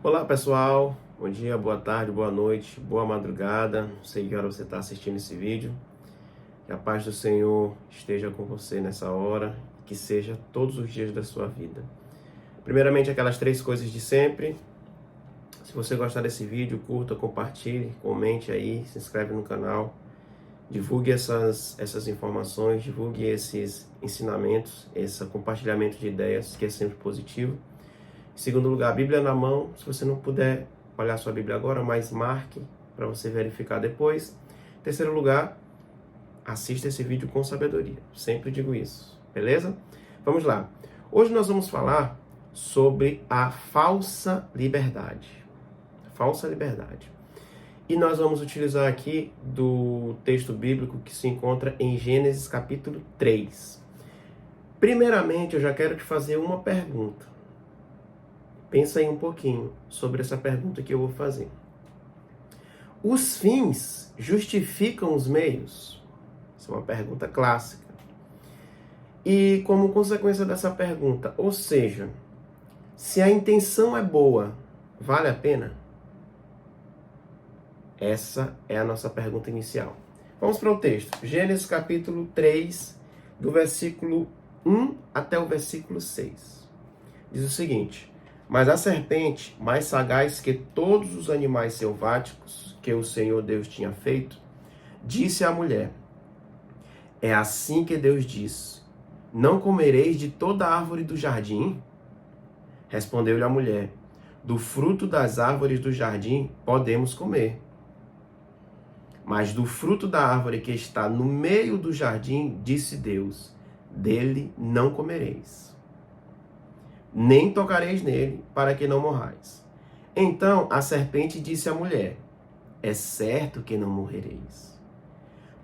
Olá pessoal, bom dia, boa tarde, boa noite, boa madrugada. Não sei que hora você está assistindo esse vídeo. Que a paz do Senhor esteja com você nessa hora, que seja todos os dias da sua vida. Primeiramente, aquelas 3 coisas de sempre. Se você gostar desse vídeo, curta, compartilhe, comente aí, se inscreve no canal, divulgue essas informações, divulgue esses ensinamentos, esse compartilhamento de ideias, que é sempre positivo. Em segundo lugar, a Bíblia na mão. Se você não puder olhar sua Bíblia agora, mas marque para você verificar depois. Em terceiro lugar, assista esse vídeo com sabedoria. Sempre digo isso, beleza? Vamos lá. Hoje nós vamos falar sobre a falsa liberdade. Falsa liberdade. E nós vamos utilizar aqui do texto bíblico que se encontra em Gênesis capítulo 3. Primeiramente, eu já quero te fazer uma pergunta. Pensa aí um pouquinho sobre essa pergunta que eu vou fazer. Os fins justificam os meios? Essa é uma pergunta clássica. E como consequência dessa pergunta, ou seja, se a intenção é boa, vale a pena? Essa é a nossa pergunta inicial. Vamos para o texto. Gênesis capítulo 3, do versículo 1 até o versículo 6. Diz o seguinte: Mas a serpente, mais sagaz que todos os animais selváticos que o Senhor Deus tinha feito, disse à mulher: É assim que Deus diz: Não comereis de toda árvore do jardim? Respondeu-lhe a mulher: Do fruto das árvores do jardim podemos comer. Mas do fruto da árvore que está no meio do jardim, disse Deus: Dele não comereis, nem tocareis nele, para que não morrais. Então a serpente disse à mulher: É certo que não morrereis.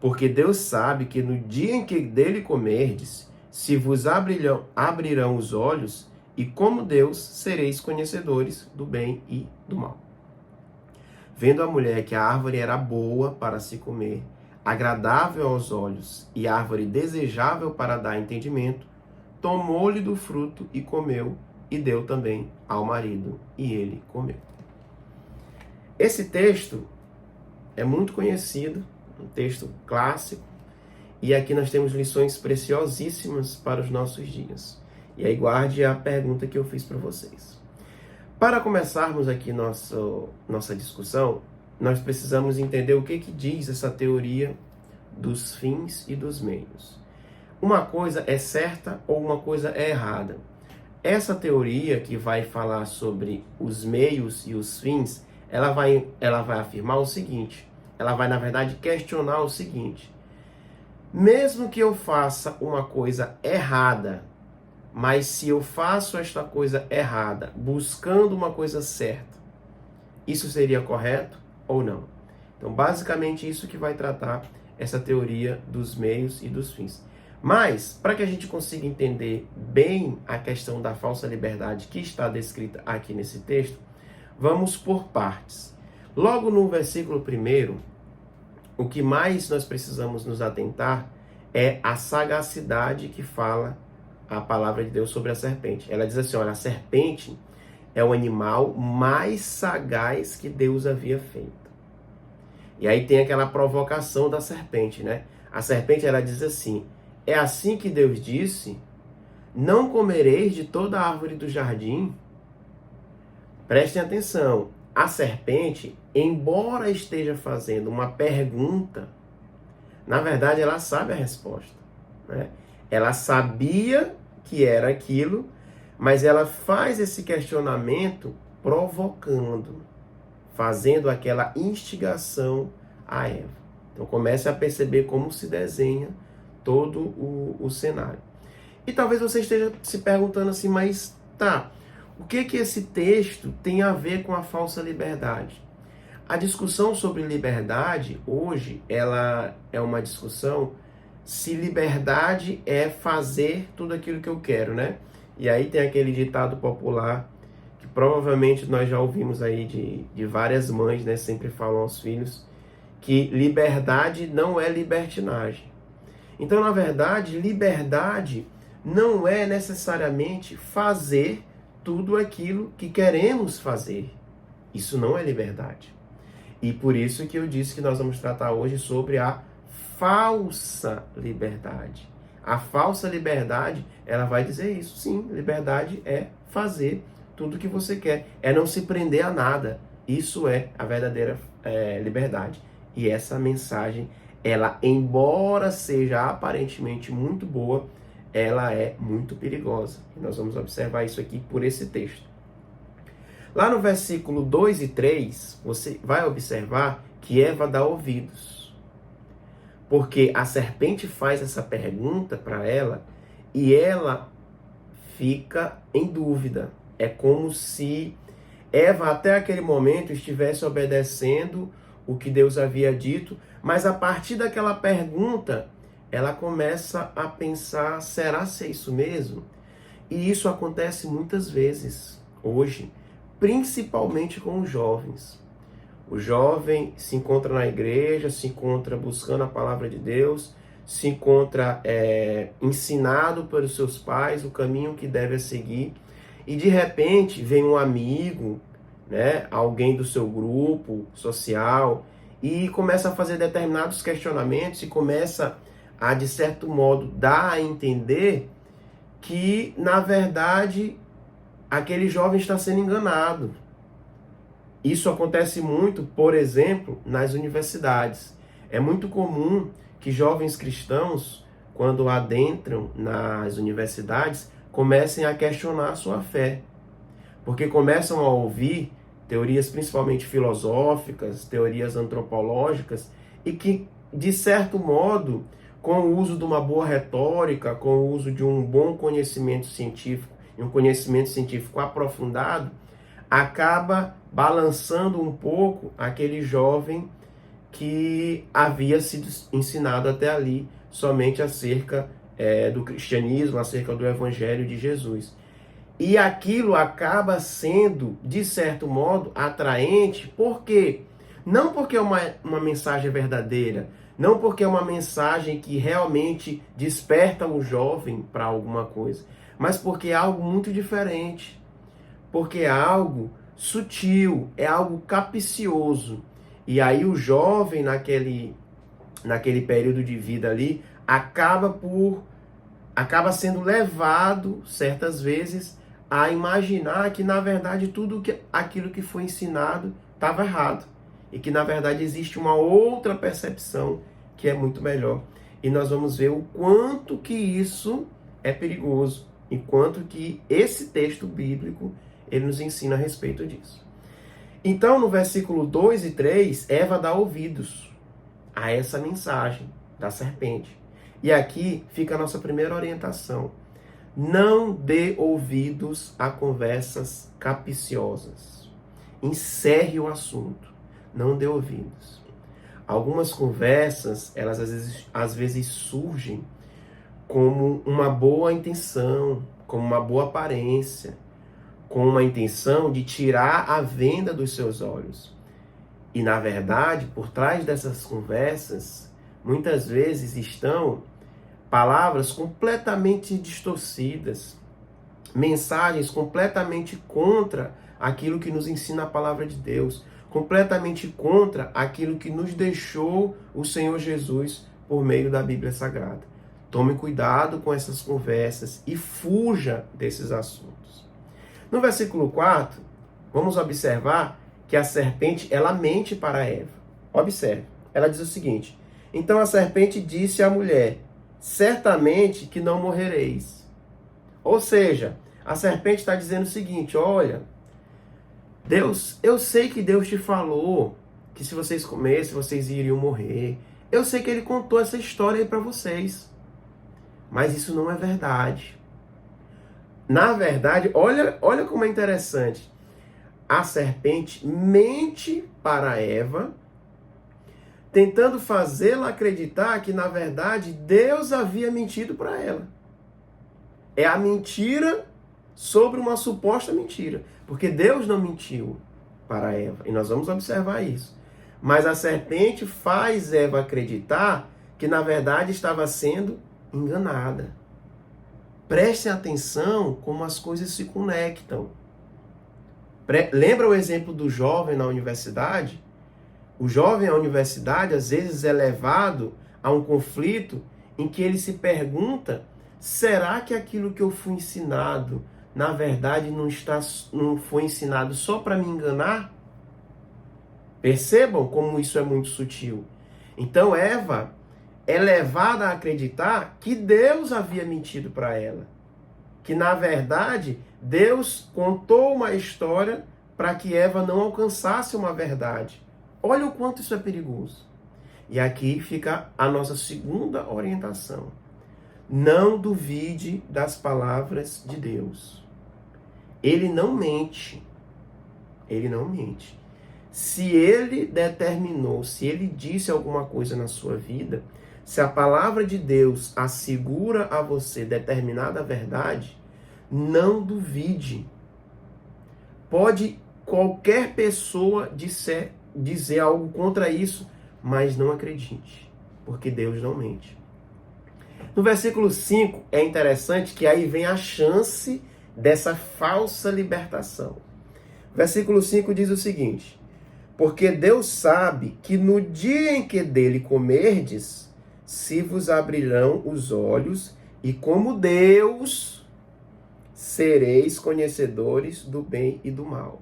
Porque Deus sabe que no dia em que dele comerdes, se vos abrirão os olhos, e como Deus sereis conhecedores do bem e do mal. Vendo a mulher que a árvore era boa para se comer, agradável aos olhos e árvore desejável para dar entendimento, tomou-lhe do fruto e comeu, e deu também ao marido, e ele comeu. Esse texto é muito conhecido, um texto clássico, e aqui nós temos lições preciosíssimas para os nossos dias. E aí guarde a pergunta que eu fiz para vocês. Para começarmos aqui nossa discussão, nós precisamos entender o que diz essa teoria dos fins e dos meios. Uma coisa é certa ou uma coisa é errada. Essa teoria que vai falar sobre os meios e os fins, ela vai afirmar o seguinte, ela vai, na verdade, questionar o seguinte: mesmo que eu faça uma coisa errada, mas se eu faço esta coisa errada, buscando uma coisa certa, isso seria correto ou não? Então, basicamente, isso que vai tratar essa teoria dos meios e dos fins. Mas, para que a gente consiga entender bem a questão da falsa liberdade que está descrita aqui nesse texto, vamos por partes. Logo no versículo 1, o que mais nós precisamos nos atentar é a sagacidade que fala a palavra de Deus sobre a serpente. Ela diz assim, olha, a serpente é o animal mais sagaz que Deus havia feito. E aí tem aquela provocação da serpente, né? A serpente, ela diz assim: é assim que Deus disse, não comereis de toda a árvore do jardim. Prestem atenção, a serpente, embora esteja fazendo uma pergunta, na verdade ela sabe a resposta, né? Ela sabia que era aquilo, mas ela faz esse questionamento provocando, fazendo aquela instigação a Eva. Então comece a perceber como se desenha todo o cenário. E talvez você esteja se perguntando assim, mas tá, o que esse texto tem a ver com a falsa liberdade? A discussão sobre liberdade hoje, ela é uma discussão se liberdade é fazer tudo aquilo que eu quero, né? E aí tem aquele ditado popular que provavelmente nós já ouvimos aí de várias mães, né? Sempre falam aos filhos que liberdade não é libertinagem. Então, na verdade, liberdade não é necessariamente fazer tudo aquilo que queremos fazer. Isso não é liberdade. E por isso que eu disse que nós vamos tratar hoje sobre a falsa liberdade. A falsa liberdade, ela vai dizer isso. Sim, liberdade é fazer tudo o que você quer. É não se prender a nada. Isso é a verdadeira liberdade. E essa mensagem, ela, embora seja aparentemente muito boa, ela é muito perigosa. E nós vamos observar isso aqui por esse texto. Lá no versículo 2 e 3, você vai observar que Eva dá ouvidos. Porque a serpente faz essa pergunta para ela e ela fica em dúvida. É como se Eva até aquele momento estivesse obedecendo o que Deus havia dito, mas a partir daquela pergunta, ela começa a pensar, será que é isso mesmo? E isso acontece muitas vezes hoje, principalmente com os jovens. O jovem se encontra na igreja, se encontra buscando a palavra de Deus, se encontra ensinado pelos seus pais o caminho que deve seguir, e de repente vem um amigo, né, alguém do seu grupo social, e começa a fazer determinados questionamentos e começa a, de certo modo, dar a entender que, na verdade, aquele jovem está sendo enganado. Isso acontece muito, por exemplo, nas universidades. É muito comum que jovens cristãos, quando adentram nas universidades, comecem a questionar a sua fé. Porque começam a ouvir teorias principalmente filosóficas, teorias antropológicas, e que, de certo modo, com o uso de uma boa retórica, com o uso de um bom conhecimento científico, e um conhecimento científico aprofundado, acaba balançando um pouco aquele jovem que havia sido ensinado até ali somente acerca do cristianismo, acerca do evangelho de Jesus. E aquilo acaba sendo, de certo modo, atraente, por quê? Não porque é uma mensagem verdadeira, não porque é uma mensagem que realmente desperta o jovem para alguma coisa, mas porque é algo muito diferente. Porque é algo sutil, é algo capcioso. E aí o jovem, naquele período de vida ali, acaba sendo levado, certas vezes, a imaginar que, na verdade, aquilo que foi ensinado estava errado. E que, na verdade, existe uma outra percepção que é muito melhor. E nós vamos ver o quanto que isso é perigoso. E quanto que esse texto bíblico ele nos ensina a respeito disso. Então, no versículo 2 e 3, Eva dá ouvidos a essa mensagem da serpente. E aqui fica a nossa primeira orientação. Não dê ouvidos a conversas capciosas. Encerre o assunto. Não dê ouvidos. Algumas conversas, elas às vezes surgem como uma boa intenção, como uma boa aparência, com uma intenção de tirar a venda dos seus olhos. E, na verdade, por trás dessas conversas, muitas vezes estão palavras completamente distorcidas, mensagens completamente contra aquilo que nos ensina a palavra de Deus, completamente contra aquilo que nos deixou o Senhor Jesus por meio da Bíblia Sagrada. Tome cuidado com essas conversas e fuja desses assuntos. No versículo 4, vamos observar que a serpente, ela mente para Eva. Observe, ela diz o seguinte: então a serpente disse à mulher, certamente que não morrereis. Ou seja, a serpente está dizendo o seguinte: olha, Deus, eu sei que Deus te falou que se vocês comessem, vocês iriam morrer. Eu sei que ele contou essa história aí para vocês. Mas isso não é verdade. Na verdade, olha como é interessante. A serpente mente para Eva, tentando fazê-la acreditar que, na verdade, Deus havia mentido para ela. É a mentira sobre uma suposta mentira. Porque Deus não mentiu para Eva. E nós vamos observar isso. Mas a serpente faz Eva acreditar que, na verdade, estava sendo enganada. Prestem atenção como as coisas se conectam. Lembra o exemplo do jovem na universidade? O jovem na universidade, às vezes, é levado a um conflito em que ele se pergunta: será que aquilo que eu fui ensinado, na verdade, não foi ensinado só para me enganar? Percebam como isso é muito sutil. Então, Eva é levada a acreditar que Deus havia mentido para ela. Que, na verdade, Deus contou uma história para que Eva não alcançasse uma verdade. Olha o quanto isso é perigoso. E aqui fica a nossa segunda orientação. Não duvide das palavras de Deus. Ele não mente. Ele não mente. Se ele determinou, se ele disse alguma coisa na sua vida, se a palavra de Deus assegura a você determinada verdade, não duvide. Pode qualquer pessoa dizer algo contra isso, mas não acredite, porque Deus não mente. No versículo 5 é interessante que aí vem a chance dessa falsa libertação. Versículo 5 diz o seguinte: porque Deus sabe que no dia em que dele comerdes, se vos abrirão os olhos, e como Deus, sereis conhecedores do bem e do mal.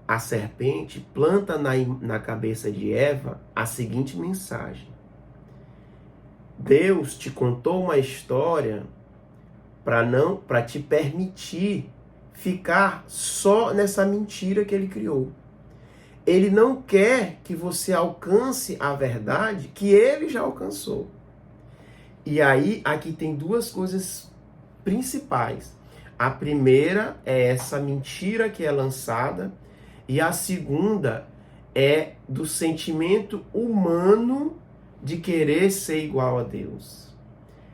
A serpente planta na cabeça de Eva a seguinte mensagem: Deus te contou uma história para te permitir ficar só nessa mentira que ele criou. Ele não quer que você alcance a verdade que ele já alcançou. E aí, aqui tem duas coisas principais. A primeira é essa mentira que é lançada, e a segunda é do sentimento humano de querer ser igual a Deus.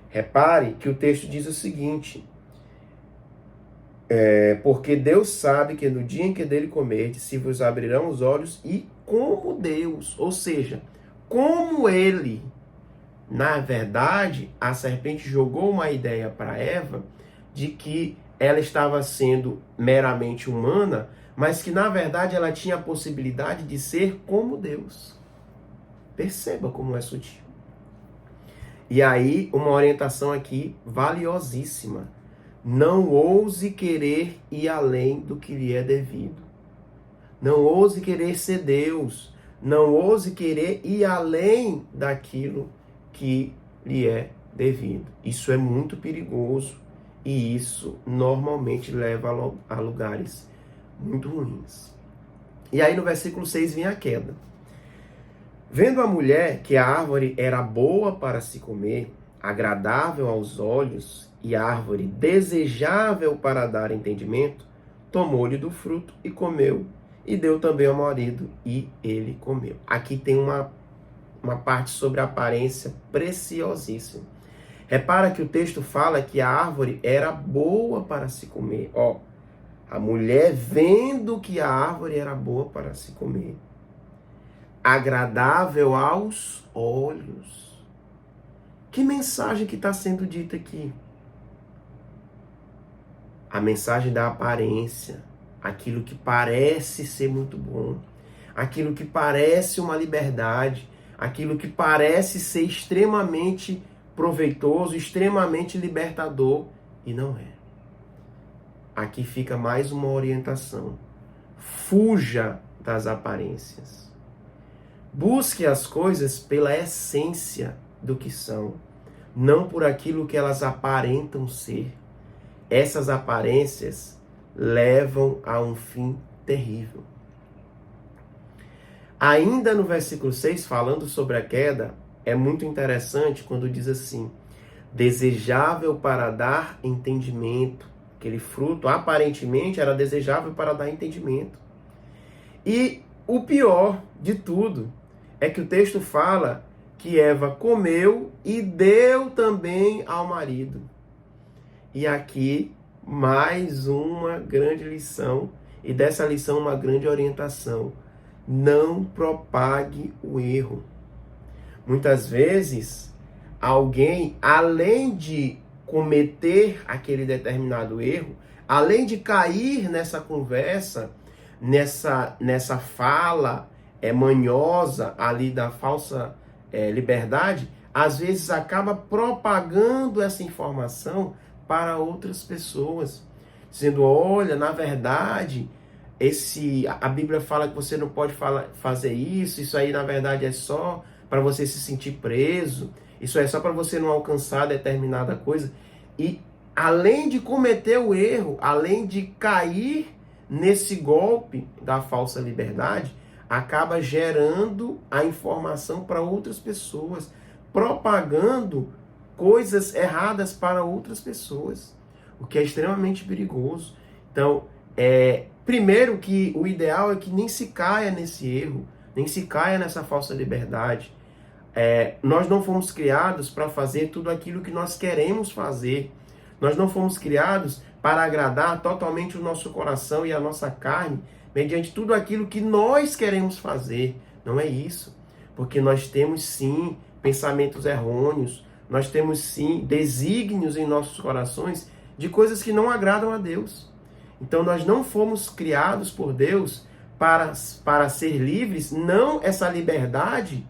Repare que o texto diz o seguinte: porque Deus sabe que no dia em que dele comerdes, se vos abrirão os olhos, e como Deus, ou seja, como ele. Na verdade, a serpente jogou uma ideia para Eva de que ela estava sendo meramente humana, mas que na verdade ela tinha a possibilidade de ser como Deus. Perceba como é sutil. E aí, uma orientação aqui valiosíssima. Não ouse querer ir além do que lhe é devido. Não ouse querer ser Deus. Não ouse querer ir além daquilo que lhe é devido. Isso é muito perigoso e isso normalmente leva a lugares muito ruins. E aí no versículo 6 vem a queda. Vendo a mulher que a árvore era boa para se comer, agradável aos olhos, e árvore desejável para dar entendimento, tomou-lhe do fruto e comeu, e deu também ao marido, e ele comeu. Aqui tem uma parte sobre a aparência preciosíssima. Repara que o texto fala que a árvore era boa para se comer. A mulher vendo que a árvore era boa para se comer, agradável aos olhos. Que mensagem que está sendo dita aqui? A mensagem da aparência, aquilo que parece ser muito bom, aquilo que parece uma liberdade, aquilo que parece ser extremamente proveitoso, extremamente libertador, e não é. Aqui fica mais uma orientação. Fuja das aparências. Busque as coisas pela essência do que são, não por aquilo que elas aparentam ser. Essas aparências levam a um fim terrível. Ainda no versículo 6, falando sobre a queda, é muito interessante quando diz assim: desejável para dar entendimento. Aquele fruto aparentemente era desejável para dar entendimento. E o pior de tudo é que o texto fala que Eva comeu e deu também ao marido. E aqui mais uma grande lição, e dessa lição uma grande orientação: não propague o erro. Muitas vezes, alguém, além de cometer aquele determinado erro, além de cair nessa conversa, nessa fala manhosa ali da falsa liberdade, às vezes acaba propagando essa informação para outras pessoas, dizendo, olha, na verdade, a Bíblia fala que você não pode fazer isso aí na verdade é só para você se sentir preso, isso é só para você não alcançar determinada coisa. E além de cometer o erro, além de cair nesse golpe da falsa liberdade, acaba gerando a informação para outras pessoas, propagando coisas erradas para outras pessoas, o que é extremamente perigoso. Então, primeiro que o ideal é que nem se caia nesse erro, nem se caia nessa falsa liberdade. Nós não fomos criados para fazer tudo aquilo que nós queremos fazer. Nós não fomos criados para agradar totalmente o nosso coração e a nossa carne, mediante tudo aquilo que nós queremos fazer. Não é isso. Porque nós temos sim pensamentos errôneos, nós temos sim desígnios em nossos corações de coisas que não agradam a Deus. Então nós não fomos criados por Deus para ser livres, não essa liberdade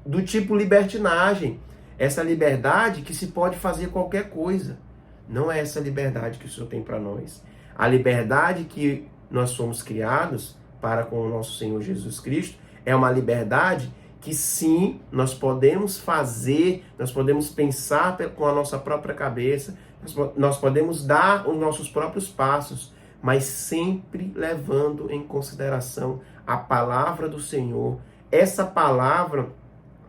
do tipo libertinagem, essa liberdade que se pode fazer qualquer coisa. Não é essa liberdade que o Senhor tem para nós. A liberdade que nós fomos criados para com o nosso Senhor Jesus Cristo é uma liberdade que sim, nós podemos fazer, nós podemos pensar com a nossa própria cabeça, nós podemos dar os nossos próprios passos, mas sempre levando em consideração a palavra do Senhor, essa palavra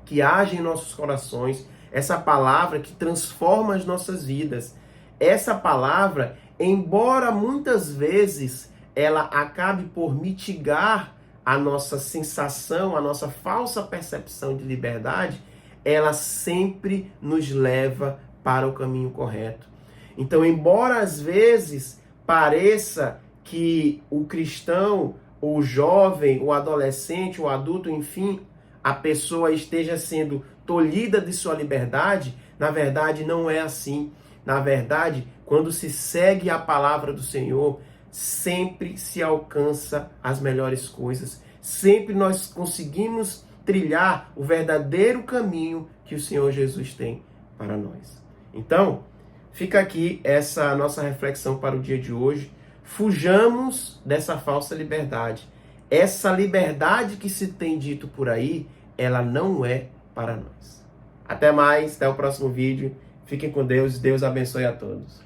que age em nossos corações, essa palavra que transforma as nossas vidas. Essa palavra, embora muitas vezes ela acabe por mitigar a nossa sensação, a nossa falsa percepção de liberdade, ela sempre nos leva para o caminho correto. Então, embora às vezes pareça que o cristão, o jovem, o adolescente, o adulto, enfim, a pessoa esteja sendo tolhida de sua liberdade, na verdade não é assim. Na verdade, quando se segue a palavra do Senhor, sempre se alcança as melhores coisas. Sempre nós conseguimos trilhar o verdadeiro caminho que o Senhor Jesus tem para nós. Então, fica aqui essa nossa reflexão para o dia de hoje. Fujamos dessa falsa liberdade. Essa liberdade que se tem dito por aí, ela não é para nós. Até mais, até o próximo vídeo. Fiquem com Deus, Deus abençoe a todos.